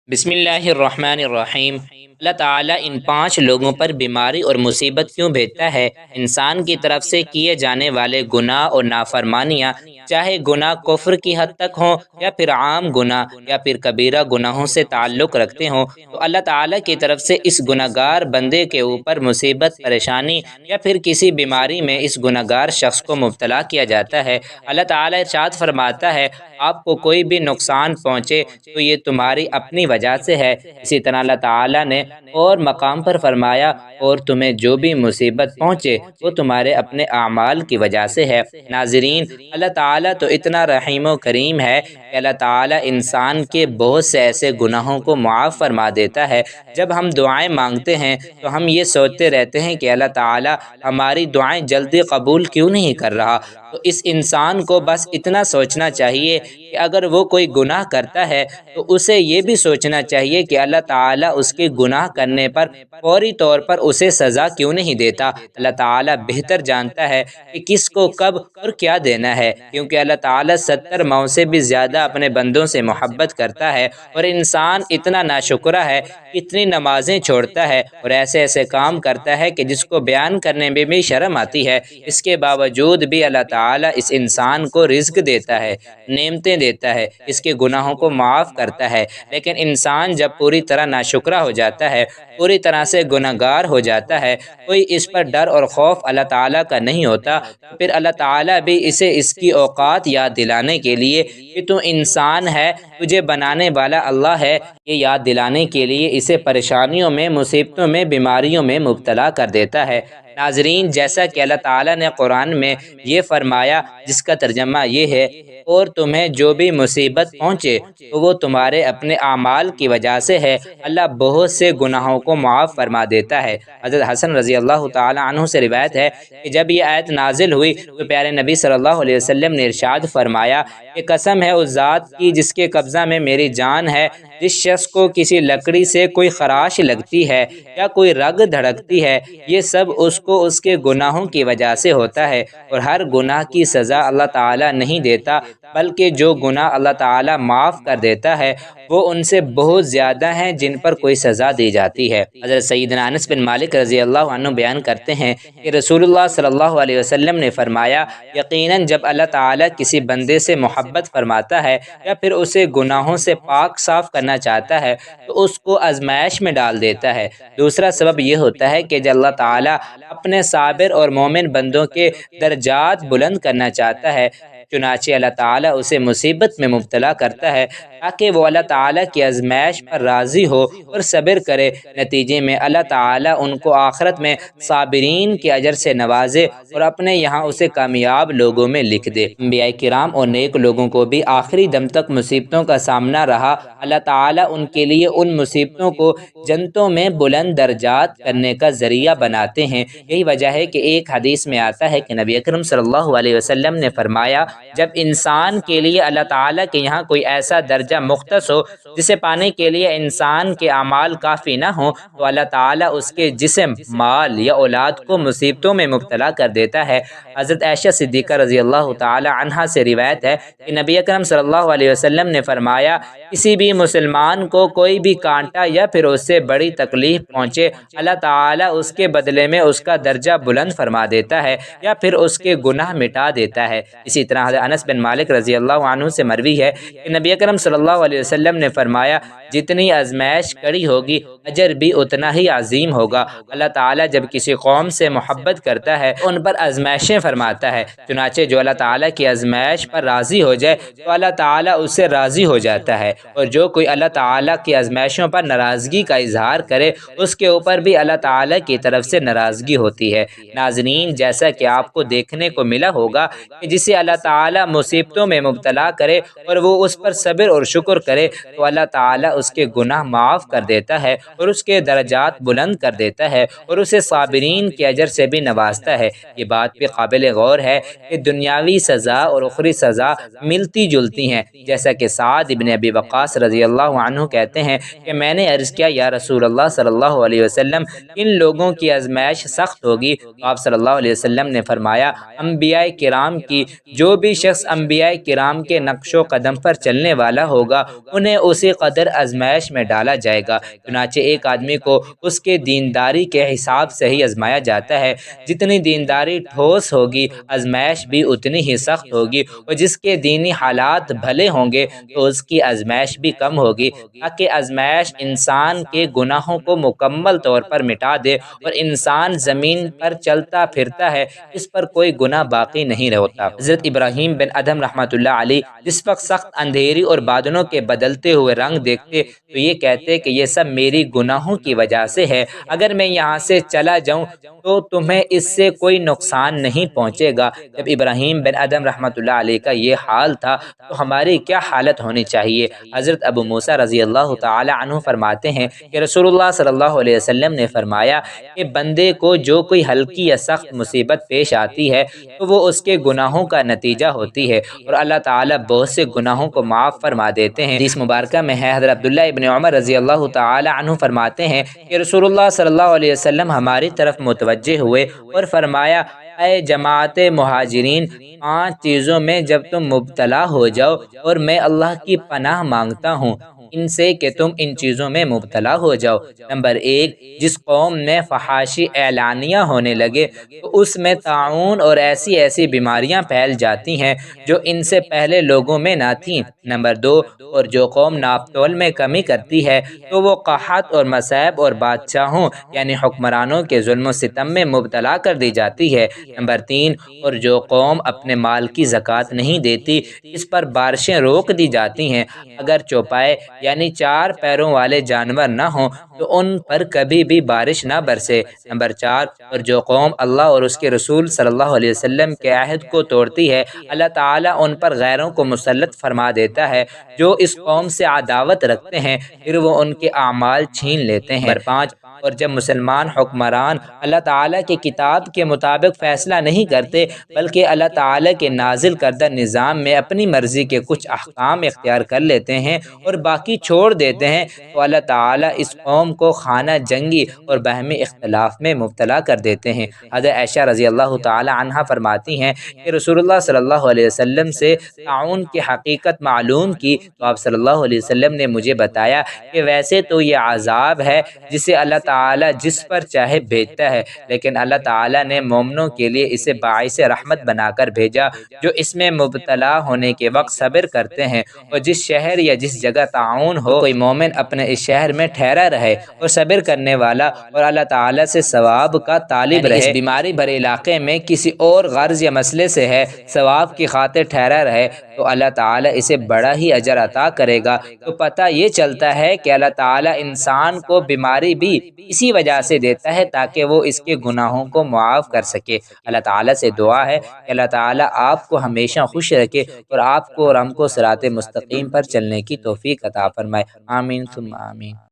بسم اللہ الرحمن الرحیم۔ اللہ تعالیٰ ان 5 لوگوں پر بیماری اور مصیبت کیوں بھیجتا ہے؟ انسان کی طرف سے کیے جانے والے گناہ اور نافرمانیاں، چاہے گناہ کفر کی حد تک ہوں یا پھر عام گناہ یا پھر کبیرہ گناہوں سے تعلق رکھتے ہوں، تو اللہ تعالیٰ کی طرف سے اس گناہگار بندے کے اوپر مصیبت، پریشانی یا پھر کسی بیماری میں اس گناہگار شخص کو مبتلا کیا جاتا ہے۔ اللہ تعالیٰ ارشاد فرماتا ہے، آپ کو کوئی بھی نقصان پہنچے تو یہ تمہاری اپنی وجہ سے ہے۔ اسی طرح اللہ تعالیٰ نے اور مقام پر فرمایا، اور تمہیں جو بھی مصیبت پہنچے وہ تمہارے اپنے اعمال کی وجہ سے ہے۔ ناظرین، اللہ تعالیٰ تو اتنا رحیم و کریم ہے کہ اللہ تعالیٰ انسان کے بہت سے ایسے گناہوں کو معاف فرما دیتا ہے۔ جب ہم دعائیں مانگتے ہیں تو ہم یہ سوچتے رہتے ہیں کہ اللہ تعالیٰ ہماری دعائیں جلدی قبول کیوں نہیں کر رہا۔ تو اس انسان کو بس اتنا سوچنا چاہیے کہ اگر وہ کوئی گناہ کرتا ہے تو اسے یہ بھی سوچنا چاہیے کہ اللہ تعالیٰ اس کے گناہ کرنے پر فوری طور پر اسے سزا کیوں نہیں دیتا۔ اللہ تعالیٰ بہتر جانتا ہے کہ کس کو کب اور کیا دینا ہے، کیونکہ اللہ تعالیٰ 70 ماؤں سے بھی زیادہ اپنے بندوں سے محبت کرتا ہے، اور انسان اتنا ناشکرہ ہے، اتنی نمازیں چھوڑتا ہے اور ایسے ایسے کام کرتا ہے کہ جس کو بیان کرنے میں بھی شرم آتی ہے۔ اس کے باوجود بھی اللہ تعالیٰ اس انسان کو رزق دیتا ہے، نعمتیں دیتا ہے، اس کے گناہوں کو معاف کرتا ہے۔ لیکن انسان جب پوری طرح ناشکرہ ہو جاتا ہے، پوری طرح سے گناہگار ہو جاتا ہے، کوئی اس پر ڈر اور خوف اللہ تعالیٰ کا نہیں ہوتا، تو پھر اللہ تعالیٰ بھی اسے اس کی اوقات یاد دلانے کے لیے کہ تو انسان ہے، تجھے بنانے والا اللہ ہے، یہ یاد دلانے کے لیے اسے پریشانیوں میں، مصیبتوں میں، بیماریوں میں مبتلا کر دیتا ہے۔ ناظرین، جیسا کہ اللہ تعالیٰ نے قرآن میں یہ فرمایا، جس کا ترجمہ یہ ہے، اور تمہیں جو بھی مصیبت پہنچے تو وہ تمہارے اپنے اعمال کی وجہ سے ہے، اللہ بہت سے گناہوں کو معاف فرما دیتا ہے۔ حضرت حسن رضی اللہ تعالیٰ عنہ سے روایت ہے کہ جب یہ آیت نازل ہوئی تو پیارے نبی صلی اللہ علیہ وسلم نے ارشاد فرمایا کہ قسم ہے اس ذات کی جس کے قبضہ میں میری جان ہے، جس شخص کو کسی لکڑی سے کوئی خراش لگتی ہے یا کوئی رگ دھڑکتی ہے، یہ سب اس کو اس کے گناہوں کی وجہ سے ہوتا ہے، اور ہر گناہ کی سزا اللہ تعالیٰ نہیں دیتا، بلکہ جو گناہ اللہ تعالیٰ معاف کر دیتا ہے وہ ان سے بہت زیادہ ہیں جن پر کوئی سزا دی جاتی ہے۔ حضرت سیدنا انس بن مالک رضی اللہ عنہ بیان کرتے ہیں کہ رسول اللہ صلی اللہ علیہ وسلم نے فرمایا، یقیناً جب اللہ تعالیٰ کسی بندے سے محبت فرماتا ہے یا پھر اسے گناہوں سے پاک صاف کرنا چاہتا ہے تو اس کو آزمائش میں ڈال دیتا ہے۔ دوسرا سبب یہ ہوتا ہے کہ جب اللہ تعالیٰ اپنے صابر اور مومن بندوں کے درجات بلند کرنا چاہتا ہے، چنانچہ اللہ تعالیٰ اسے مصیبت میں مبتلا کرتا ہے تاکہ وہ اللہ تعالیٰ کی آزمائش پر راضی ہو اور صبر کرے۔ نتیجے میں اللہ تعالیٰ ان کو آخرت میں صابرین کے اجر سے نوازے اور اپنے یہاں اسے کامیاب لوگوں میں لکھ دے۔ انبیاء کرام اور نیک لوگوں کو بھی آخری دم تک مصیبتوں کا سامنا رہا۔ اللہ تعالیٰ ان کے لیے ان مصیبتوں کو جنتوں میں بلند درجات کرنے کا ذریعہ بناتے ہیں۔ یہی وجہ ہے کہ ایک حدیث میں آتا ہے کہ نبی اکرم صلی اللہ علیہ وسلم نے فرمایا، جب انسان کے لیے اللہ تعالیٰ کے یہاں کوئی ایسا درجہ مختص ہو جسے پانے کے لیے انسان کے اعمال کافی نہ ہوں، تو اللہ تعالیٰ اس کے جسم، مال یا اولاد کو مصیبتوں میں مبتلا کر دیتا ہے۔ حضرت عائشہ صدیقہ رضی اللہ تعالی عنہا سے روایت ہے کہ نبی اکرم صلی اللہ علیہ وسلم نے فرمایا، کسی بھی مسلمان کو کوئی بھی کانٹا یا پھر اس سے بڑی تکلیف پہنچے، اللہ تعالیٰ اس کے بدلے میں اس کا درجہ بلند فرما دیتا ہے یا پھر اس کے گناہ مٹا دیتا ہے۔ اسی طرح حضرت انس بن مالک رضی اللہ عنہ سے مروی ہے کہ نبی اکرم صلی اللہ علیہ وسلم نے فرمایا، جتنی آزمائش کڑی ہوگی اجر بھی اتنا ہی عظیم ہوگا۔ اللہ تعالیٰ جب کسی قوم سے محبت کرتا ہے ان پر آزمائشیں فرماتا ہے، چنانچہ جو اللہ تعالیٰ کی آزمائش پر راضی ہو جائے تو اللہ تعالیٰ اس سے راضی ہو جاتا ہے، اور جو کوئی اللہ تعالیٰ کی آزمائشوں پر ناراضگی کا اظہار کرے اس کے اوپر بھی اللہ تعالیٰ کی طرف سے ناراضگی ہوتی ہے۔ ناظرین، جیسا کہ آپ کو دیکھنے کو ملا ہوگا کہ جسے اللہ تعالیٰ مصیبتوں میں مبتلا کرے اور وہ اس پر صبر اور شکر کرے تو اللہ تعالیٰ اس کے گناہ معاف کر دیتا ہے اور اس کے درجات بلند کر دیتا ہے اور اسے صابرین کے اجر سے بھی نوازتا ہے۔ یہ بات بھی قابل غور ہے کہ دنیاوی سزا اور اخری سزا ملتی جلتی ہیں، جیسا کہ سعد ابن ابی وقاص رضی اللہ عنہ کہتے ہیں کہ میں نے عرض کیا، یا رسول اللہ صلی اللہ علیہ وسلم، ان لوگوں کی آزمائش سخت ہوگی؟ تو آپ صلی اللہ علیہ وسلم نے فرمایا، انبیاء کرام کی جو بھی بھی شخص انبیاء کرام کے نقش و قدم پر چلنے والا ہوگا انہیں اسی قدر آزمائش میں ڈالا جائے گا۔ چنانچہ ایک آدمی کو اس کے دینداری کے حساب سے ہی آزمایا جاتا ہے۔ جتنی دینداری ٹھوس ہوگی آزمائش بھی اتنی ہی سخت ہوگی، اور جس کے دینی حالات بھلے ہوں گے تو اس کی آزمائش بھی کم ہوگی، تاکہ آزمائش انسان کے گناہوں کو مکمل طور پر مٹا دے اور انسان زمین پر چلتا پھرتا ہے، اس پر کوئی گناہ باقی نہیں ہوتا۔ حضرت ابراہیم بن ادھم رحمۃ اللہ علیہ جس وقت سخت اندھیری اور بادلوں کے بدلتے ہوئے رنگ دیکھتے تو یہ کہتے کہ یہ سب میری گناہوں کی وجہ سے ہے، اگر میں یہاں سے چلا جاؤں تو تمہیں اس سے کوئی نقصان نہیں پہنچے گا۔ جب ابراہیم بن ادھم رحمۃ اللہ علیہ کا یہ حال تھا تو ہماری کیا حالت ہونی چاہیے؟ حضرت ابو موسیٰ رضی اللہ تعالی عنہ فرماتے ہیں کہ رسول اللہ صلی اللہ علیہ وسلم نے فرمایا کہ بندے کو جو کوئی ہلکی یا سخت مصیبت پیش آتی ہے تو وہ اس کے گناہوں کا نتیجہ ہوتی ہے، اور اللہ تعالیٰ بہت سے گناہوں کو معاف فرما دیتے ہیں۔ حدیث مبارکہ میں ہے، حضرت عبداللہ ابن عمر رضی اللہ تعالی عنہ فرماتے ہیں کہ رسول اللہ صلی اللہ علیہ وسلم ہماری طرف متوجہ ہوئے اور فرمایا، اے جماعت مہاجرین، 5 چیزوں میں جب تم مبتلا ہو جاؤ اور میں اللہ کی پناہ مانگتا ہوں ان سے کہ تم ان چیزوں میں مبتلا ہو جاؤ۔ نمبر 1، جس قوم میں فحاشی اعلانیہ ہونے لگے تو اس میں طاعون اور ایسی بیماریاں پھیل جاتی ہیں جو ان سے پہلے لوگوں میں نہ تھیں۔ نمبر 2، اور جو قوم ناپ تول میں کمی کرتی ہے تو وہ قحط اور مصائب اور بادشاہوں یعنی حکمرانوں کے ظلم و ستم میں مبتلا کر دی جاتی ہے۔ نمبر 3، اور جو قوم اپنے مال کی زکوٰۃ نہیں دیتی اس پر بارشیں روک دی جاتی ہیں، اگر چوپائے یعنی 4 پیروں والے جانور نہ ہوں تو ان پر کبھی بھی بارش نہ برسے۔ نمبر 4، اور جو قوم اللہ اور اس کے رسول صلی اللہ علیہ وسلم کے عہد کو توڑتی ہے اللہ تعالیٰ ان پر غیروں کو مسلط فرما دیتا ہے جو اس قوم سے عداوت رکھتے ہیں، پھر وہ ان کے اعمال چھین لیتے ہیں۔ نمبر 5، اور جب مسلمان حکمران اللہ تعالیٰ کی کتاب کے مطابق فیصلہ نہیں کرتے بلکہ اللہ تعالیٰ کے نازل کردہ نظام میں اپنی مرضی کے کچھ احکام اختیار کر لیتے ہیں اور باقی چھوڑ دیتے ہیں تو اللہ تعالیٰ اس قوم کو خانہ جنگی اور باہمی اختلاف میں مبتلا کر دیتے ہیں۔ حضرت عائشہ رضی اللہ تعالی عنہا فرماتی ہیں کہ رسول اللہ صلی اللہ علیہ وسلم سے طاعون کی حقیقت معلوم کی تو آپ صلی اللہ علیہ وسلم نے مجھے بتایا کہ ویسے تو یہ عذاب ہے جسے اللہ تعالیٰ جس پر چاہے بھیجتا ہے، لیکن اللہ تعالیٰ نے مومنوں کے لیے اسے باعث رحمت بنا کر بھیجا جو اس میں مبتلا ہونے کے وقت صبر کرتے ہیں، اور جس شہر یا جس جگہ طاعون ہو کوئی مومن اپنے اس شہر میں ٹھہرا رہے اور صبر کرنے والا اور اللہ تعالیٰ سے ثواب کا طالب رہے، اس بیماری بھرے علاقے میں کسی اور غرض یا مسئلے سے ہے ثواب کی خاطر ٹھہرا رہے تو اللہ تعالیٰ اسے بڑا ہی اجر عطا کرے گا۔ تو پتہ یہ چلتا ہے کہ اللہ تعالیٰ انسان کو بیماری بھی اسی وجہ سے دیتا ہے تاکہ وہ اس کے گناہوں کو معاف کر سکے۔ اللہ تعالیٰ سے دعا ہے کہ اللہ تعالیٰ آپ کو ہمیشہ خوش رکھے اور آپ کو اور ہم کو صراط مستقیم پر چلنے کی توفیق عطا فرمائے۔ آمین ثم آمین۔